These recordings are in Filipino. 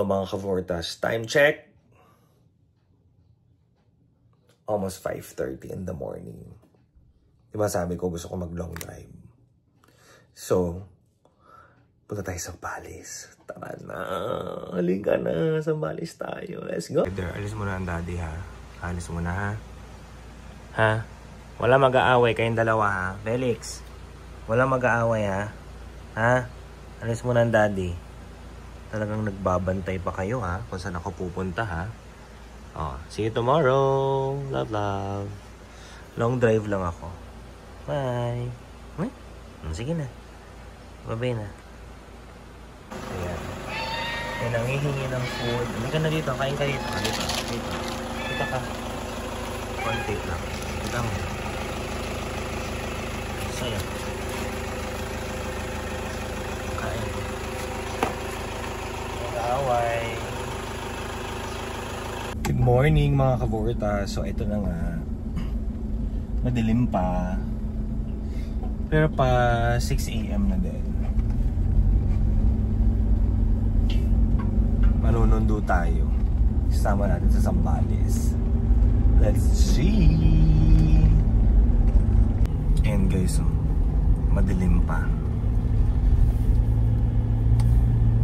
So mga kavortas, time check. Almost 5:30 in the morning. Diba sabi ko gusto ko mag long drive. So, punta tayo sa Zambales. Tara na. Halika na. Sa Zambales tayo. Let's go. Alis muna ang daddy ha. Alis muna ha. Ha? Wala mag-aaway kayong dalawa ha. Felix. Wala mag-aaway ha. Ha? Alis muna ang daddy. Talagang nagbabantay pa kayo ha. Kung saan ako pupunta ha. Oh, see you tomorrow. Love, love. Long drive lang ako. Bye. Sige na. Babay na. Ayan. May nangihingi ng food. Hindi ka na dito. Kain ka dito. Dito. Dito ka. One take lang. Dito mo. Sa'yo. Kain. Mag-away. Good morning mga kaborta. So ito na nga. Madilim pa. Pero pa 6 AM na din. Manunundo tayo. Isama natin sa Zambales. Let's see. And guys, madilim pa.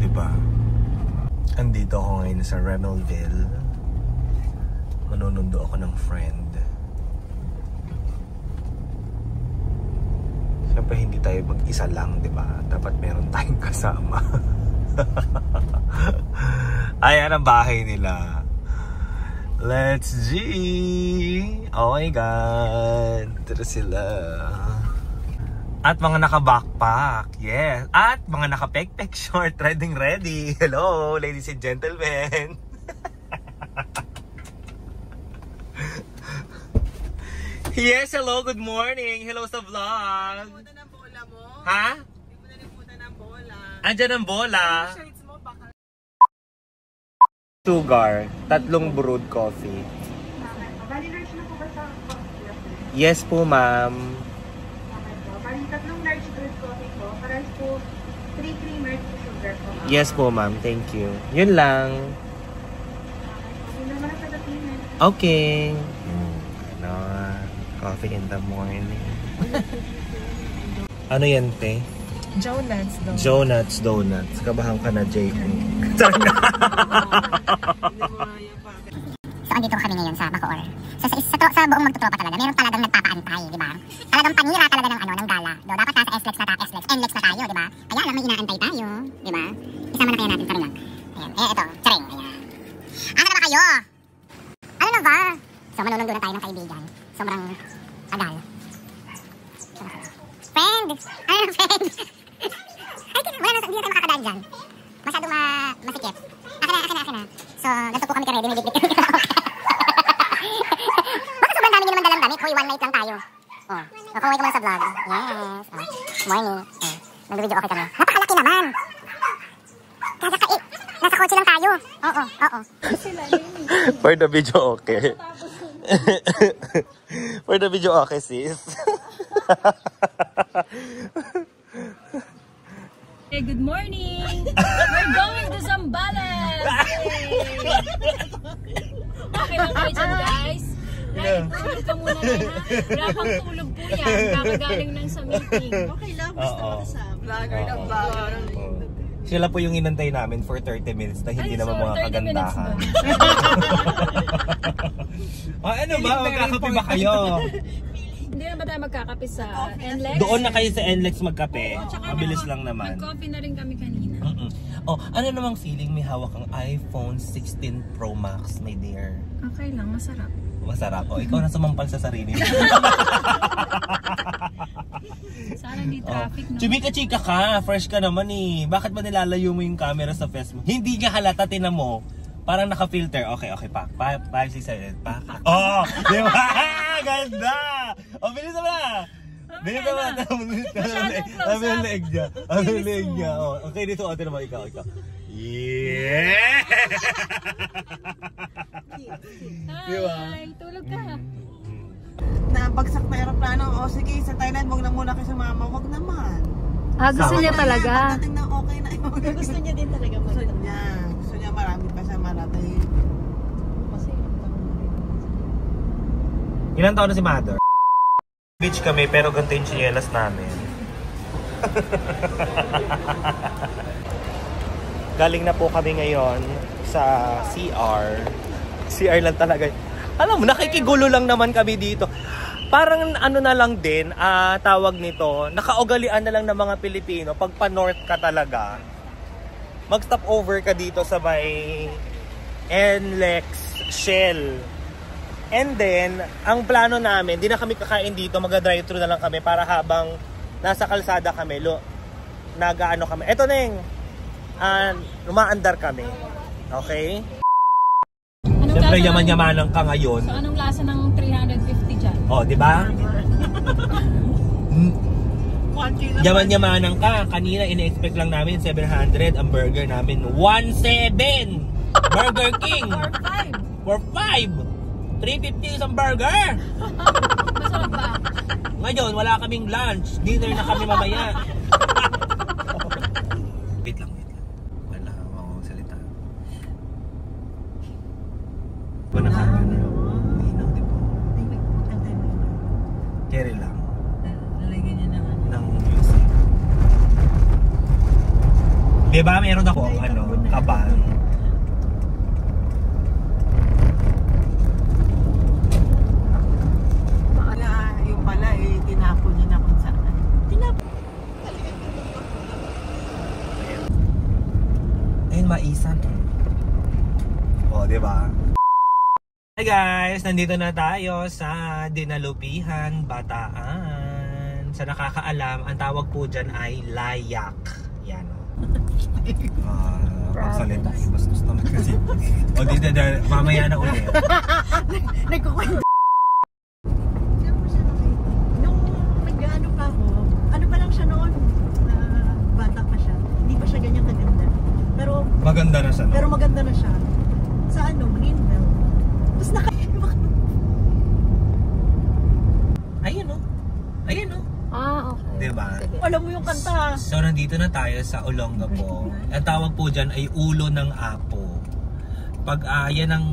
Diba? Andito ako ngayon sa Remelville. Manunundo ako ng friend. Siyempre hindi tayo mag-isa lang, diba? Dapat meron tayong kasama. Ayan ang bahay nila. Let's see. Oh my God. Ito sila. At mga naka-backpack. Yes. At mga naka-pek-pek short. Ready. Hello, ladies and gentlemen. Yes, hello, good morning. Hello sa vlog. Limutan ng bola mo. Ha? Hindi mo nalimutan ng bola. Andyan ang bola. Shirts mo, baka. Sugar, 3 brewed coffee. Bali, large na po ba sa coffee? Yes po, ma'am. Okay po. Bali, 3 large brewed coffee po. Parang po, 3 creamer to sugar po. Yes po, ma'am. Thank you. Yun lang. Okay naman sa datingan. Okay. Ano, coffee in the morning. Ano yan, te? Jonuts Donuts. Kabahan ka na, J.O. So, andito kami ngayon sa Bacoor. Sa buong magtutropa talaga, meron talagang nagpapaantay, di ba? Talagang panira talaga ng ng gala. Dapat nasa NLEX na tayo, di ba? Kaya lang may inaantay tayo, di ba? Isama na kaya natin sa rin lang. Ayan, ito, charing, ayan. Ano na ba kayo? Ano na ba? So, manunundo na tayo ng kaibigan. Sobrang agal. Friend! Ano na, friend? Ay, wala na, hindi na tayo makakadaan dyan. Masyadong masikip. Akin na. So, ganito po kami ka-ready. May biglit kami karaoke. Baka sobrang dami nyo naman dalang damit. Hoy, one night lang tayo. Oh, nakuha ko muna sa vlog. Yes. Oh, morning. Oh, nag-video okay kami. Napakalaki naman. Nasa kotse lang tayo. Oo. For the video, okay. For the video, okay, sis. Hey, good morning! We're going to Zambales! Okay lang kayo dyan, guys? Right, tulog ka muna na, ha? Wala pang tulog po yan. Kakagaling lang sa meeting. Okay lang, basta sa vlogger na vlogger. Sila po yung inantay namin for 30 minutes na hindi naman mga kagandahan. Ano ba? Magkakape ba kayo? Hindi na ba tayo magkakape sa NLEX? Doon na kayo sa NLEX magkape. Mabilis lang naman. Mag-coffee na rin kami kanina. Oh, ano namang feeling may hawak ang iPhone 16 Pro Max, my dear? Okay lang, masarap. Masarap. Oh, ikaw na sumampal sa sarili mo. Sana di traffic, no? Chumika-chika ka. Fresh ka naman eh. Bakit ba nilalayo mo yung camera sa face mo? Hindi ka halata, tinan mo. Parang naka-filter. Okay, pak. 5, 6, 7, pak. Oh! Di ba? Ganda! Oh, bilis naman na! Bilis naman! Ano yung leeg niya? Ano yung leeg niya? Okay, dito. Ate naman, ikaw. Yeah! Hi! Tulog ka. Nabagsak na aeroplano. O sige, sa Thailand, wag na muna kayo sumama. Wag naman. Ah, gusto niya talaga. Dating na okay na yun. Gusto niya din talaga Gusto niya. Gusto niya marami pa siya maratay. Kasi Ilan taon na si Mother? Beach kami pero ganito yung chinelas namin. Galing na po kami ngayon sa CR. CR lang talaga. Alam mo, nakikigulo lang naman kami dito. Parang ano na lang din, tawag nito, nakaugalian na lang ng mga Pilipino. Pag pa-north ka talaga, mag-stop over ka dito sa may NLEX Shell. And then, ang plano namin, di na kami kakain dito, mag-drive-thru na lang kami para habang nasa kalsada kami, nag-ano kami. Eto na yung, lumaandar kami. Okay? Siyempre, yaman-yamanan ka ngayon. So, anong lasa ng 350 dyan? Oh, di ba? Yaman-yamanan ka. Kanina, ina-expect lang namin 700. Ang burger namin, 1.7! Burger King! For 5! 350 isang burger! Masarap ba? Ngayon, wala kaming lunch. Dinner na kami mamaya. Wait lang. Wala akong salita. Wala ka. Hinaw, di ba? Carry lang. lalagyan niya Ng music. Diba, meron ako, kabal. Yung pala tinapon niya na kung saan. Ayun, maisan. O, diba? Hi guys! Nandito na tayo sa Dinalupihan, Bataan. Sa nakakaalam, ang tawag po dyan ay layak. Yan o. Pagsalita, bastos naman kasi. O, dito, mamaya na ulit. Nagkukwento. Nung nag-ano pa ako, ano pa lang siya noon, bata pa siya. Hindi pa siya ganyan kaganda. Pero Maganda na siya, no? pero maganda na siya. Sa Greenbelt. Tapos Ayun o. Ayun o. Ah, okay. Diba? alam mo yung kanta. So, nandito na tayo sa Olongapo. Ang tawag po dyan ay Ulo ng Apo. Pag yan ang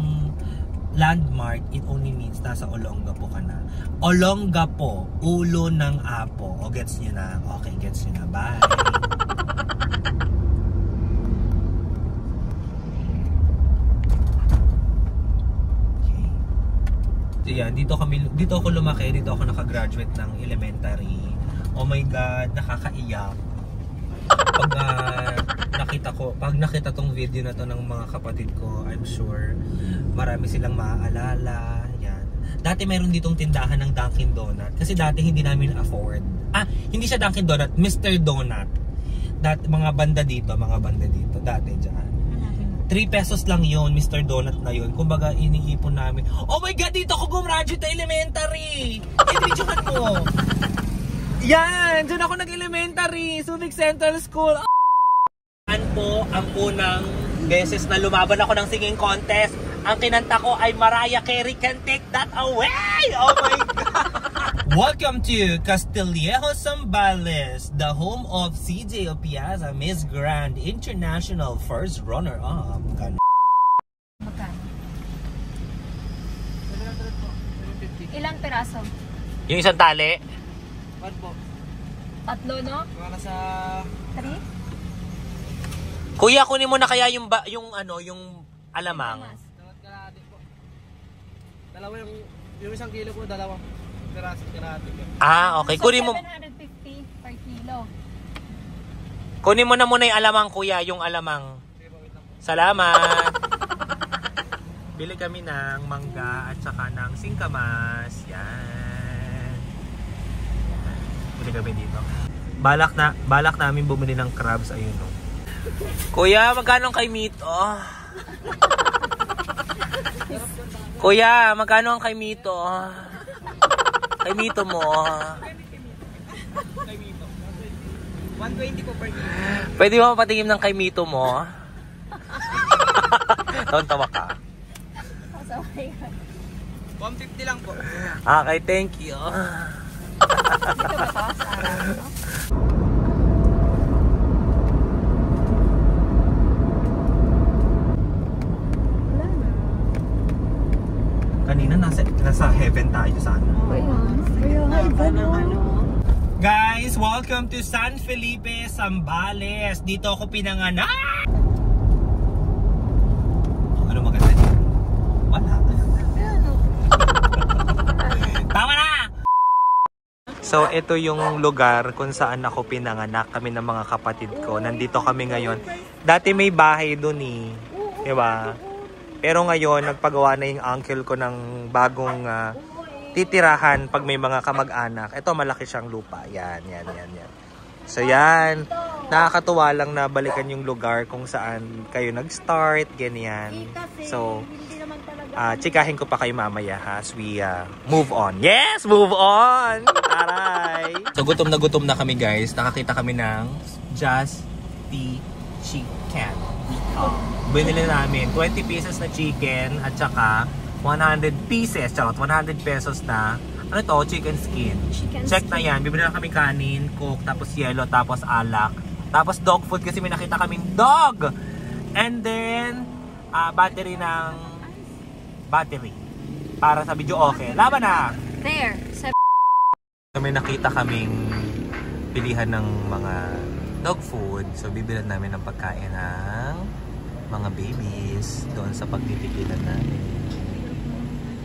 landmark, it only means nasa Olongapo ka na. Olongapo, Ulo ng Apo. O, gets nyo na? Okay, gets nyo na. Bye! So, yan, dito ako lumaki, dito ako nakagraduate ng elementary. Oh my God, nakakaiyak. Pag nakita tong video na to ng mga kapatid ko, I'm sure marami silang maaalala. Yan. Dati mayroon ditong tindahan ng Dunkin Donut. Kasi dati hindi namin afford. Hindi siya Dunkin Donut, Mr. Donut. Mga banda dito, dati dyan. 3 pesos lang yun, Mr. Donut na yun. Kumbaga, iniipon namin. Oh my God, dito ako gumraduate na elementary! I-videohan mo! Yan! Diyan ako nag-elementary! Subic Central School! Yan po ang unang beses na lumaban ako ng singing contest. Ang kinanta ko ay Mariah Carey, Can't Take That Away! Oh my God! Welcome to Castillejo, Zambales, the home of CJ Opiaza, Miss Grand International First Runner-Up. Magkano? Ilang peraso? Yung isang tali? 1 po. 3, no? Para sa 3? Kuya, kunin mo na kaya yung alamang. dalawang kalahati po. Dalawa yung 1 kilo po, dalawang peraso kalahati po. Okay. So, Kunin mo. 750 per kilo. Kunin mo na muna yung alamang, kuya, yung alamang. Salamat. Bili kami ng mangga at saka ng singkamas. Yan. Bili kami dito. Balak namin bumili ng crabs, ayun no. Kuya, magkano kay Mito? Kuya, magkano ang kay Mito? Kay Mito mo. 120 po per kilo. Pwede mo patingin ng kay Mito mo? Tawa ka. 150 lang po. Okay, thank you. kanina nasa heaven tayo sana. Guys, welcome to San Felipe, Zambales. Dito ako pinanganak. Ano maganda dito? Wala. Tama na! So, ito yung lugar kung saan ako pinanganak, kami ng mga kapatid ko. Nandito kami ngayon. Dati may bahay dun eh. Diba? Pero ngayon, nagpagawa na yung uncle ko ng bagong titirahan pag may mga kamag-anak. Ito, malaki siyang lupa. Yan. So, yan. Nakakatuwa lang na balikan yung lugar kung saan kayo nag-start. Ganyan. So, chikahin ko pa kayo mamaya as we move on. Yes! Move on! Aray! So, gutom na kami guys. Nakakita kami ng Just the Chicken. Binili namin 20 pieces na chicken at saka 100 pieces, 100 pesos na ano to? Chicken skin. Check na yan. Bibili na kami kanin, coke, tapos yellow, tapos alak. Tapos dog food kasi may nakita kaming dog! And then, battery para sa video okay. Laban na! There. May nakita kaming pilihan ng mga dog food. So, bibilan namin ng pagkain ng mga babies doon sa pagtitikilan namin.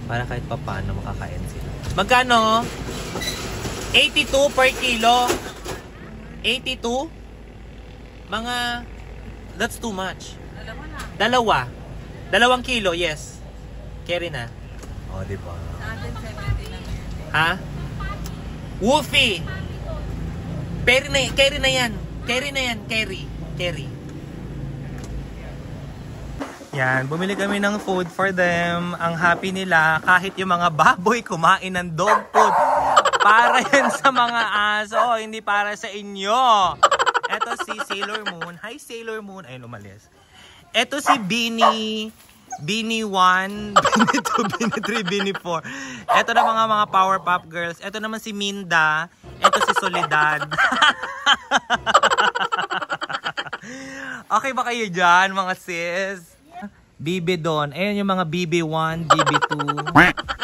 Para kahit pa paano makakain sila. Magkano? 82 per kilo. 82? Mga... That's too much. Dalawa. 2 kilo, yes. Carry na. Oh, diba? Ha? Woofy! Carry na yan. Carry. Yan, bumili kami ng food for them. Ang happy nila, kahit yung mga baboy kumain ng dog food. Para yan sa mga aso, hindi para sa inyo. Eto si Sailor Moon. Hi, Sailor Moon. Ayun, umalis. Eto si Beanie 1, Beanie 2, Beanie 3, Beanie 4. Eto na mga Powerpuff Girls. Eto naman si Minda. Eto si Soledad. Okay ba kayo dyan, mga sis? Bibi Don. Ayan yung mga BB1, BB2,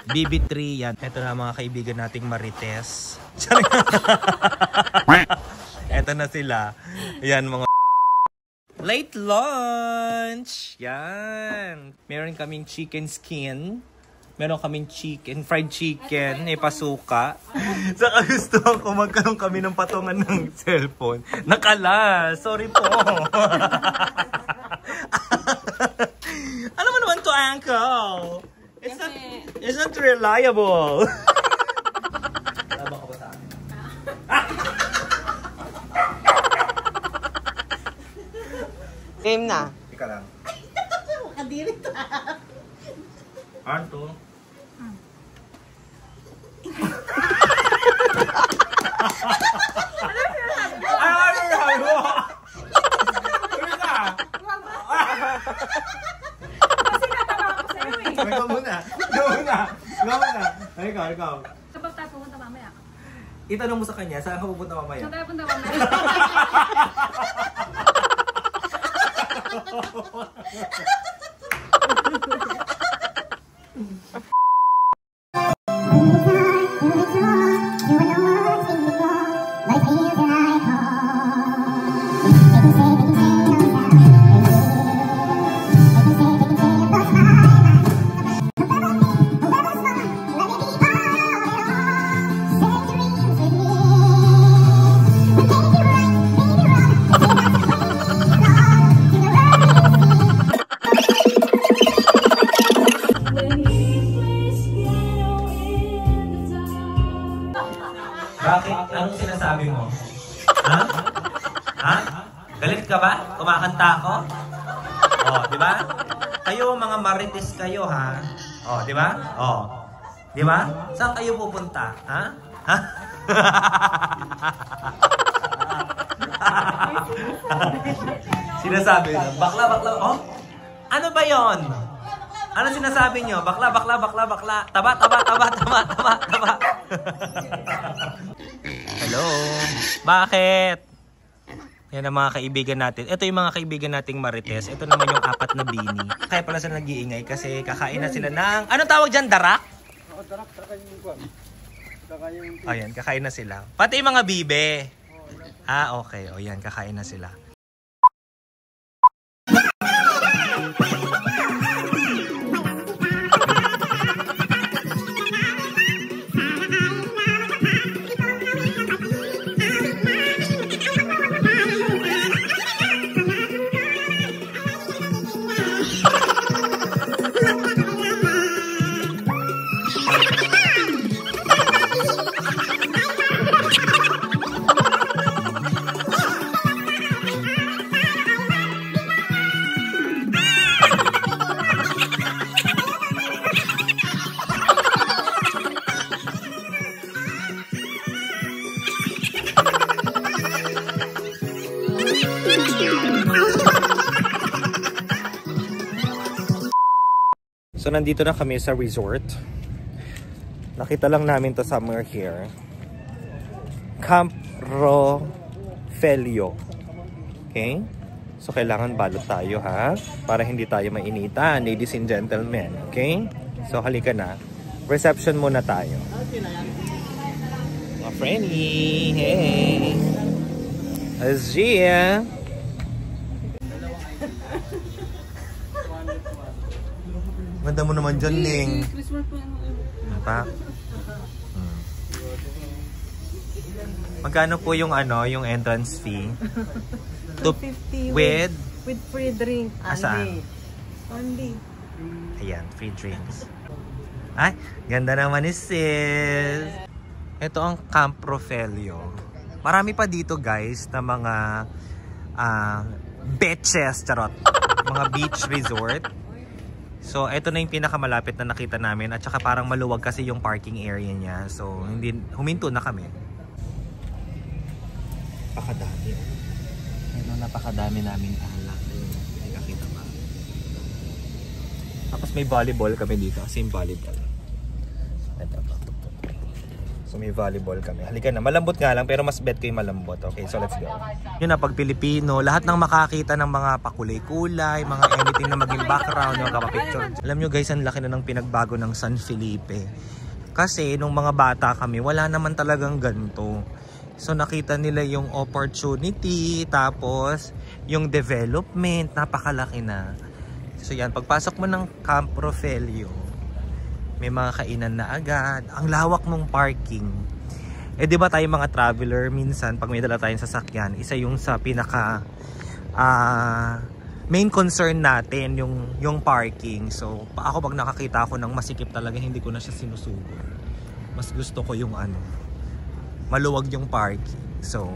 BB3. Yan. Eto na mga kaibigan nating Marites. Eto na sila. Yan mga late lunch. Yan. Meron kaming chicken skin. Meron kaming fried chicken, pasuka. Saka gusto ko magkaroon kami ng patungan ng cellphone. Nakala. Sorry po. Alam mo naman to, Uncle. It's not reliable. Labang ka ba sa akin? Game na. Ika lang. Kadirit Anto? Ikaw. Kapag tayo pumunta mamaya. Itanong mo sa kanya, saan ka pupunta mamaya? Saan tayo punta mamaya? Bakit? Anong sinasabi mo? Ha? Ha? Galit ka ba? Kumakanta ako? Oh, di ba? Kayo mga marites kayo, ha? Oh, di ba? Oh. Di ba? Saan kayo pupunta? Ha? Ha? Sinasabi na, bakla. Oh? Ano ba 'yon? Ano sinasabi nyo? Bakla. Taba. Hello? Bakit? Yan ang mga kaibigan natin. Ito yung mga kaibigan nating Marites. Ito naman yung 4 na bini. Kaya pala sila nag-iingay kasi kakain na sila ng... Anong tawag dyan? Darak? Oo, darak. Ayan, kakain na sila. Pati yung mga bibe. Ah, okay. O yan, kakain na sila. So nandito na kami sa resort. Nakita lang namin to somewhere here. Camp Rofelio. Okay? So kailangan balot tayo ha. Para hindi tayo mainitan, ladies and gentlemen. Okay? So halika na. Reception muna tayo. My friendly. Hey. Azia. Ganda mo naman dyan, Ning. Pa? Magkano po yung yung entrance fee? 250 with free drink. Asaan? Only. Ayan, free drinks. Ay, ganda naman ni sis. Ito ang Camp Rofelio. Marami pa dito guys na mga beaches, charot. Mga beach resort. So, ito na yung pinakamalapit na nakita namin at saka parang maluwag kasi yung parking area niya. So, huminto na kami. Napakadami. Napakadami namin alak. Ay, nakita ba? Tapos may volleyball kami dito. Same volleyball. Ito ba? So, may volleyball kami. Halika na. Malambot nga lang pero mas bet ko yung malambot. Okay, so let's go. Yun na, pag Pilipino, lahat ng makakita ng mga pakulay-kulay, mga anything na maging background, yung kapapicture. Alam nyo guys, ang laki na ng pinagbago ng San Felipe. Kasi nung mga bata kami, wala naman talagang ganito. So nakita nila yung opportunity, tapos yung development, napakalaki na. So yan, pagpasok mo ng Camp Rofelio, may mga kainan na agad. Ang lawak ng parking. Eh di ba tayo mga traveler, minsan pag may dala tayong sasakyan, isa yung sa pinaka main concern natin yung parking. So ako pag nakakita ako ng masikip talaga, hindi ko na siya sinusubo. Mas gusto ko yung maluwag yung parking. So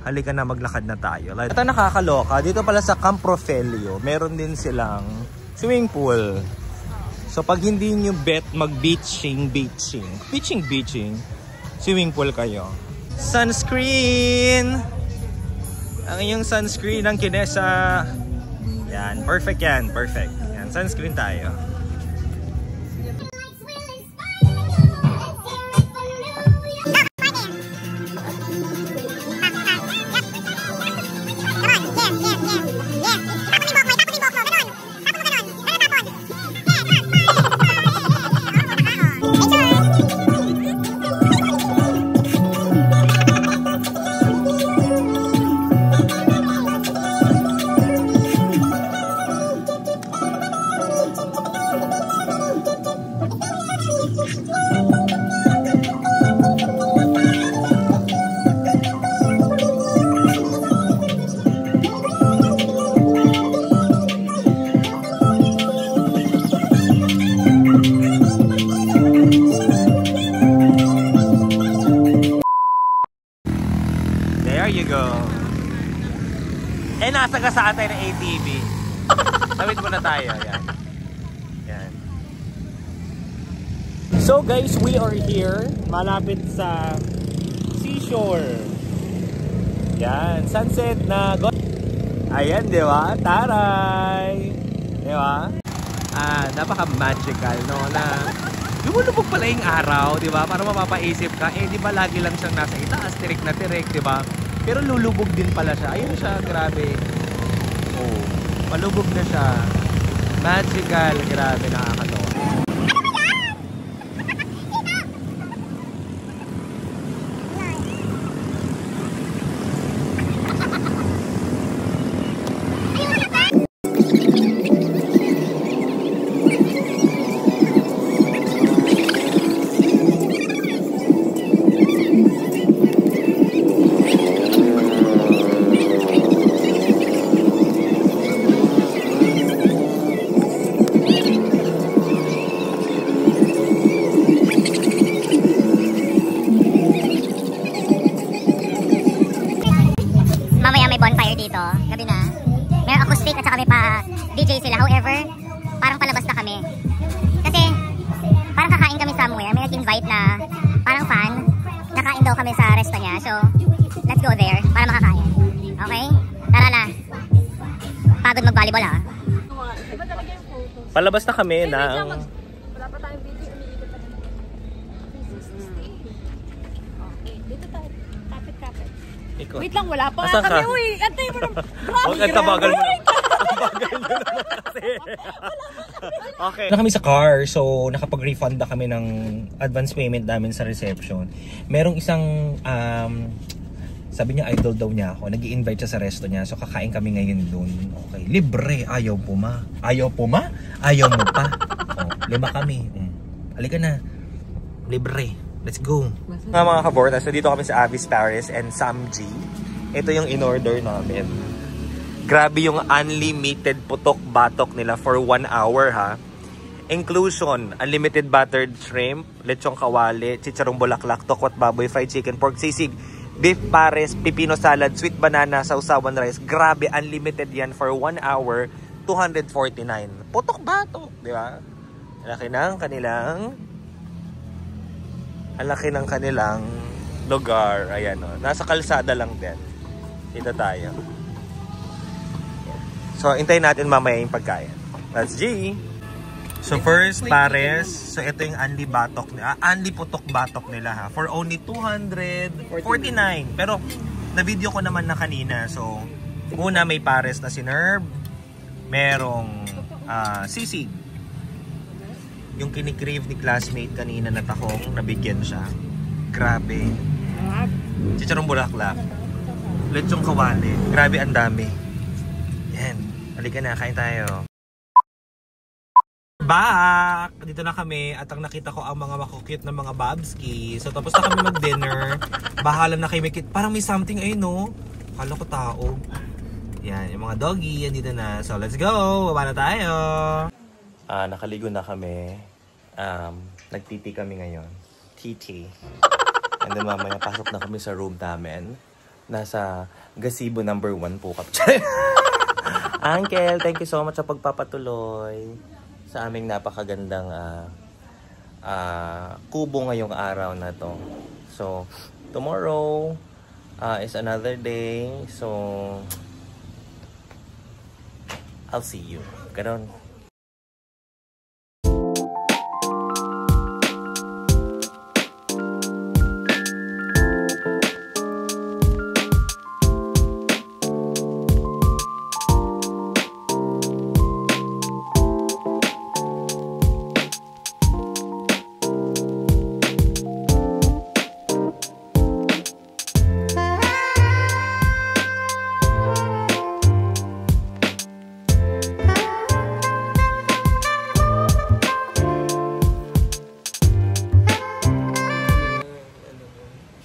halika na, maglakad na tayo. Ito nakakaloka, dito pala sa Camp Rofelio, meron din silang swimming pool. So pag hindi nyo bet mag-beaching, swimming pool kayo. Sunscreen! Ang inyong sunscreen ng Kinesa. Yan, perfect yan, perfect. Yan, sunscreen tayo. Nasa tayo ng ATV. Tawid muna tayo. Yan. Yan. So guys, we are here. Malapit sa seashore. Yan. Sunset na. Ayan, di ba? Taray! Di ba? Napaka-magical, no? Na lumulubog pala yung araw, di ba? Para mapapaisip ka, eh, di ba lagi lang siyang nasa itaas, tirik na tirik, di ba? Pero lulubog din pala siya. Ayun siya, grabe. Oh, malubog na siya. Magical, grabe, nakakatawa. Gabi na. May acoustic at saka may pa DJ sila. However, parang palabas na kami. Kasi, parang kakain kami somewhere. May nag-invite na parang fan. Nakain daw kami sa resto niya. So, let's go there para makakain. Okay? Tara na. Pagod mag-volleyball ha. Palabas na kami na... Wala pa tayong video. Umiikot pa rin. 360. Okay. Dito tayo. Kapit-kapit. Wait lang, wala pa Asan kami. ka? Uy, antay mo na. Huwag ang tabagal mo. Tabagal mo naman kasi. Okay. Na kami sa car, so nakapag-refund na kami ng advance payment namin sa reception. Merong isang, sabi niya idol daw niya ako. Nag-i-invite siya sa resto niya, so kakain kami ngayon dun. Okay, libre. Ayaw puma. Ayaw puma? Ayaw mo pa. Oh, 5 kami. Halika na. Libre. Let's go. Mga kabortas, so dito kami sa Avis Paris and Samji. Ito yung in-order namin. Grabe yung unlimited putok-batok nila for 1 hour ha. Inclusion, unlimited buttered shrimp, lechong kawali, chicharong bulaklak, tokwat baboy, fried chicken, pork sisig, beef pares, pipino salad, sweet banana, sausawan rice. Grabe, unlimited yan for 1 hour, 249. Putok-batok, di ba? Ang laki ng kanilang lugar. Ayan o. Nasa kalsada lang din. Dito tayo. So, hintayin natin mamaya yung pagkain. That's G. So, first, pares. So, ito yung unli putok batok nila ha. For only 249. Pero, na-video ko naman na kanina. So, una may pares na sinerve. Merong sisig. Yung kinikrave ni classmate kanina na tahong, nabigyan siya. Grabe. Chicharong bulaklak. Lechong kawali. Grabe, ang dami. Yan. Halika na, kain tayo. Back! Dito na kami at ang nakita ko ang mga makukute na mga babski. So tapos na kami mag-dinner. Bahala na kayo. Parang may something ayun no. Kala ko tao. Yan, yung mga doggy. Yan dito na. So let's go! Baba na tayo! Nakaligo na kami. Nag-TT kami ngayon. TT. And then mamaya pasok na kami sa room namin. Nasa gazebo number 1 po kami. Uncle, thank you so much sa pagpapatuloy sa aming napakagandang kubo ngayong araw na to. So, tomorrow is another day. So, I'll see you. Ganon.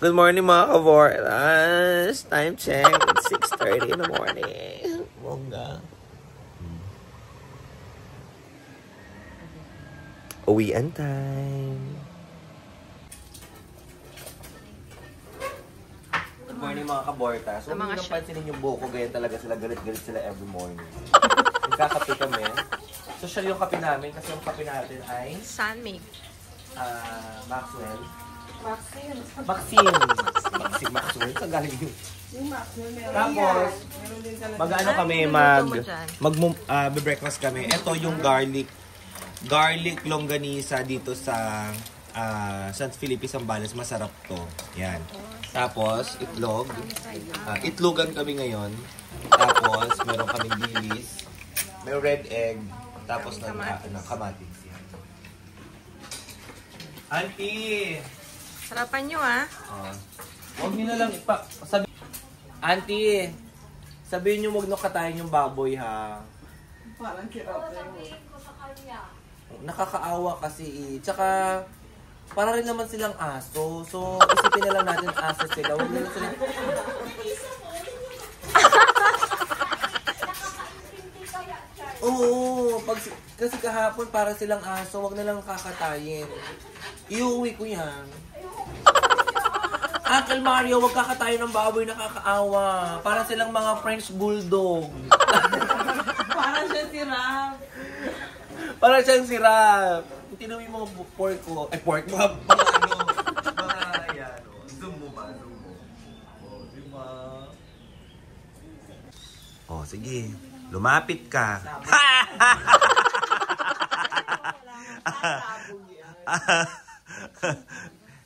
Good morning mga kabortas. Time check. It's 6:30 in the morning. Bongga. Uwian time. Good morning mga kabortas. Huwag nyo pansinin yung buko. Ganyan talaga sila. Galit-galit sila every morning. Nagkakape kami. Social yung kape namin kasi yung kape natin ay Sunmake. Maxwell. Maxwell. Saan galing yun? Tapos, mag-ano kami, mag-breakfast kami. Ito yung garlic longganisa dito sa San Felipe, Zambales. Masarap to. Yan. Tapos, itlog. Itlogan kami ngayon. Tapos, meron kaming dilis. May red egg. Tapos, kamatis. Auntie! Sarapan nyo, ah. Huwag nyo na lang Auntie! Sabihin nyo huwag nyo katayin yung baboy, ha? Parang kirap na yun. Nakakaawa kasi Tsaka, para rin naman silang aso. So, isipin na lang natin aso sila. Huwag na lang sila. Oo, kasi kahapon para silang aso, wag na lang kakatayin. Iuwi ko yan. Uncle Mario, wag kakatayin ng baboy, nakakaawa. Para silang mga French Bulldog. Parang siya si Rap. Para siyang si Rap. Tinuwi mo pork ko. Pork mo. Zoom mo ba? Diba? Sige. Lumapit ka.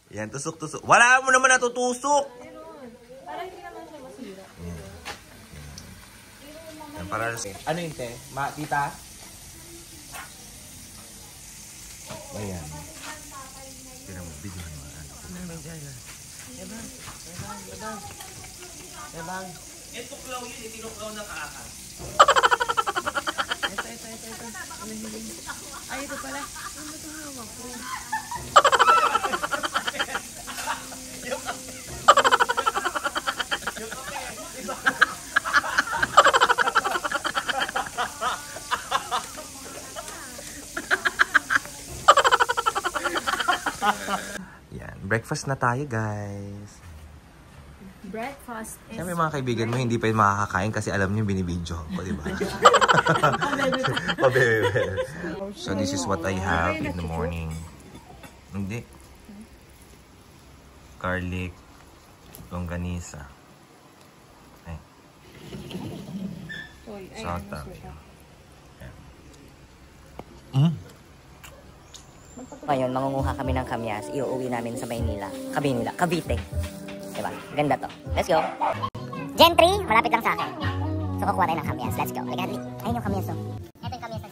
Yan, tusok-tusok. Wala mo naman natutusok. Para hindi naman siya masira. Yan, para ano yun, te? Tita? Ayan. Tira mo, videohan mo. Ebang. Ito klaw yun, itinuklaw ng kaka. Ito. Ay, ito pala. Ano ito hawak ko? Yan, breakfast na tayo, guys. Breakfast is... Siyempre mga kaibigan mo, hindi pa yung makakakain kasi alam niyo binibidyo ko, diba? So this is what I have in the morning. Hindi. Garlic, longganisa. Ay. Sata. Ngayon, mangunguha kami ng kamyas. Iuuwi namin sa Maynila. Cavite. Diba? Ganda to. Let's go. Gentry, malapit lang sa akin. So, kukuha tayo ng kamyas. Let's go. Ayun yung kamyas, oh. Ito yung kamyas.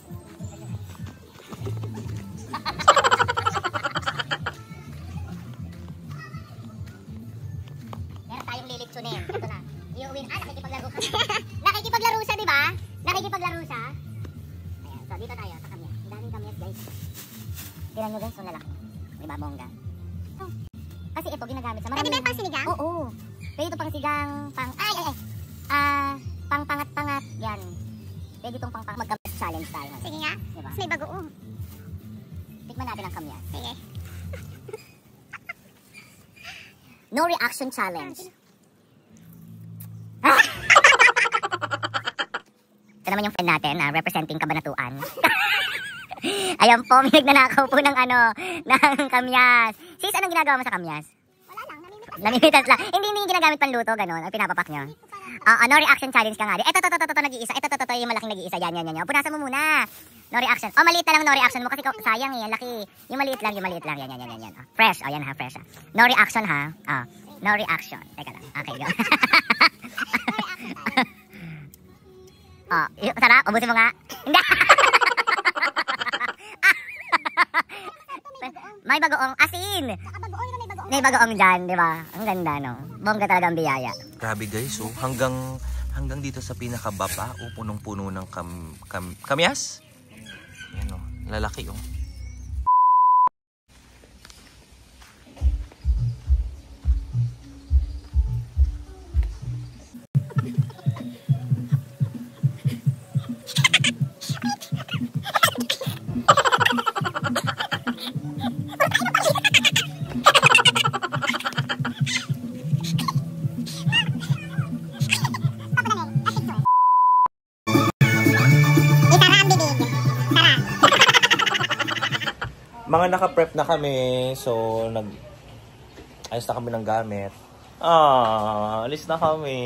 Meron tayong lilitsunin. Ito na. Iuwi na. Nakikipaglaro ka. Nakikipaglaro siya, diba? Nakikipaglaro siya. Ayan. So, dito tayo sa kamyas. Ang daming kamyas, guys. Tira nyo, guys. Ang lalaki. Diba, bongga? Oh. Kasi ito ginagamit sa marami. Pwede ba yung pang sinigang? Oo. Pwede ito pang sigang, pang pangat-pangat. Yan. Pwede itong pang mag-kamyas challenge tayo. Sige nga. Diba? May bagoong. Tikman natin ang kamyas. Sige. No reaction challenge. Ito naman yung friend natin, representing Cabanatuan. Ayan po, may nagnanakaw po ng kamyas. Sis, anong ginagawa mo sa kamyas? Wala lang, namimitas lang. Hindi ginagamit panluto, ganun. Ang pinapapak nyo. No reaction challenge ka nga. Ito, nag-iisa. Ito, yung malaking nag-iisa. Yan. Punasan mo muna. No reaction. Maliit na lang no reaction mo kasi sayang eh. Laki. Yung maliit lang. Yan. Fresh. Yan ha, fresh ha. No reaction ha. No reaction. Teka lang. Okay, go. Sarap. Ubusin mo nga. Hindi. May bagoong asin. May bagoong dyan, di ba? Ang ganda, no? Bongga talaga ang biyaya. Grabe guys, hanggang dito sa pinakababa, punong-puno ng kamyas. Yan o, lalaki o. Mga naka-prep na kami, so ayos na kami ng gamit. Alis na kami.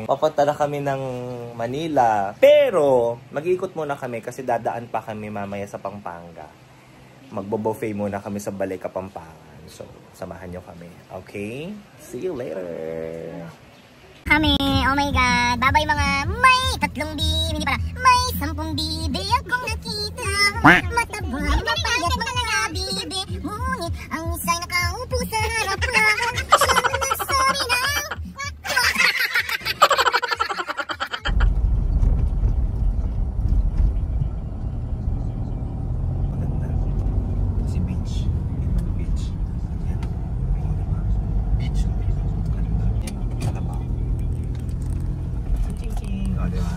Papunta na kami ng Manila. Pero, mag-iikot muna kami kasi dadaan pa kami mamaya sa Pampanga. Magbo-buffet muna kami sa Balay Kapampangan. So, samahan nyo kami. Okay? See you later! Kami, oh my God, babay mga may 3 bibi, hindi pala, may 10 bibi akong nakita. Matabang, mapayat mga bibi, ngunit ang isa'y nakaupo sa harapan. Siyang nagsabi ng maganda. Si beach. Beach. Yan. Beach. Ganda. Yan. Kalabaw. Ching-ching. O, diba?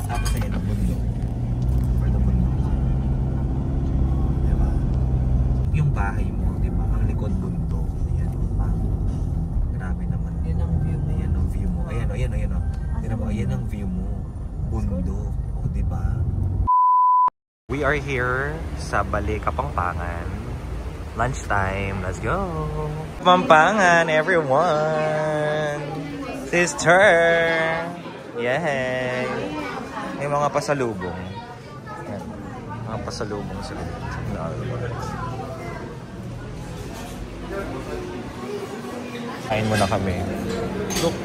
Tapos ayun ang bundok. For the bundok. Diba? Yung bahay mo, diba? Ang likod bundok. Ayan. Grabe naman. Yan ang view mo. Ayan ang view mo. Ayan o, ayan o, ayan o. Tignan mo, ayan ang view mo. Bundok. O, diba? We are here sa Balay Kapampangan. Lunchtime. Let's go! Kapampangan, everyone! Sister! Yay! May mga pasalubong. Yan. Mga pasalubong sila. Kain muna kami. Look!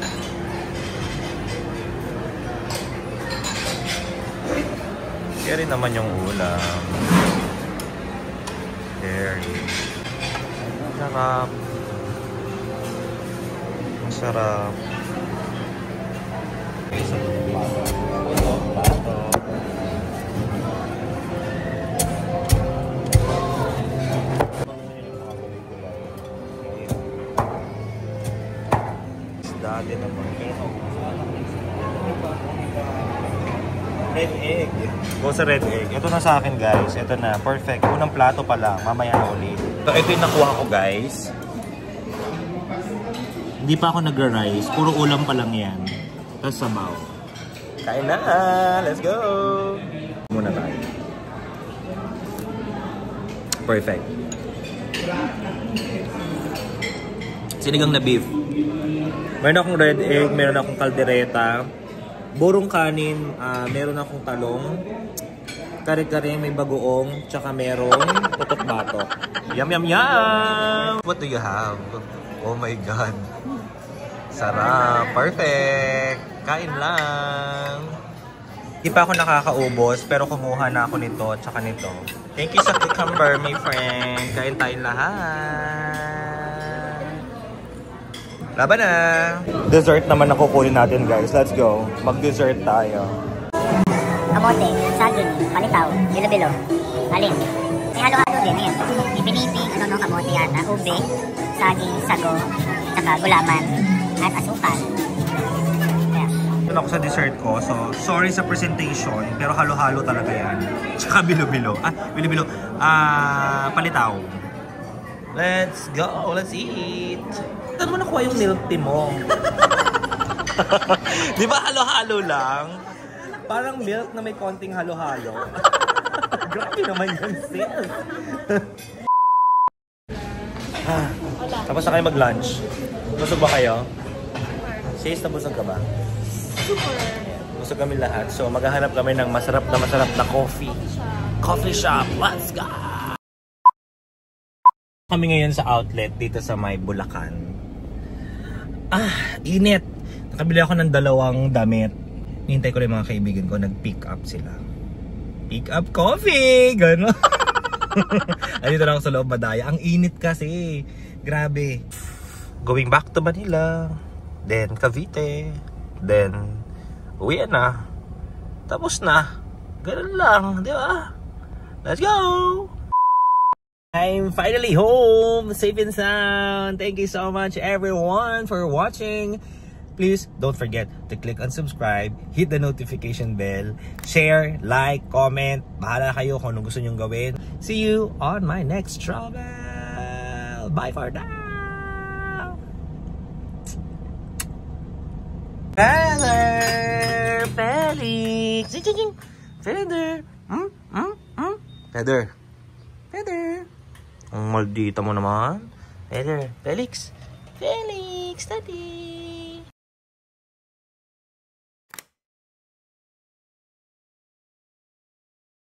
Kaya rin naman yung ulam. Very. Sarap. Ang sarap. Sa bato. Isda din naman. Red egg. Go sa red egg. Ito na sa akin, guys. Ito na. Perfect. Unang plato pa lang. Mamaya na ulit. So, ito yung nakuha ko, guys. Hindi pa ako nagra-rice. Puro ulam pa lang yan. Tapos sabaw. Kain na! Let's go! Muna tayo. Perfect. Sinigang na beef. Meron akong red egg. Meron akong kaldereta. Burong kanin, meron akong talong, kare-kare, may bagoong, tsaka merong putok-batok. Yum, yum, yum! What do you have? Oh my God. Sarap. Perfect. Kain lang. Hindi pa ako nakakaubos, pero kumuha na ako nito, tsaka nito. Thank you sa cucumber, my friend. Kain tayong lahat. Laban na! Dessert naman na kukunin natin, guys. Let's go. Mag-dessert tayo. kamote, saging, palitaw, bilo-bilo, alin. May halo-halo din yan. Ipinipig, kamote yata, ube, saging, sago, saka gulaman, at asukal. Ito ako sa dessert ko. So, sorry sa presentation, pero halo-halo talaga yan. Tsaka bilo-bilo. Bilo-bilo. Palitaw. Let's go. Let's eat. Saan mo nakuha yung milk tea mo? Di ba halo-halo lang? Parang milk na may konting halo-halo. Grabe naman yan, sis. Tapos na kayo mag-lunch. Busog ba kayo? Sis, nabusog ka ba? Super. Busog kami lahat. So, maghahanap kami ng masarap na coffee. Coffee shop. Let's go! Kami ngayon sa outlet dito sa may Bulacan. Init. Nakabili ako ng 2 damit. Nihintay ko rin mga kaibigan ko. Nag-pick up sila. Pick up coffee! Gano'n. Andito lang ako sa loob Badaya. Ang init kasi. Grabe. Going back to Manila. Then Cavite. Then uwi na. Tapos na. Ganun lang. Di ba? Let's go! I'm finally home, safe and sound. Thank you so much everyone for watching. Please don't forget to click on subscribe, hit the notification bell, share, like, comment. Bahala kayo kung anong gusto nyong gawin. See you on my next travel. Bye for now. Feather, Felix. Feather. Feather. Feather. Ang maldita mo naman. Feather. Felix. Felix. Daddy.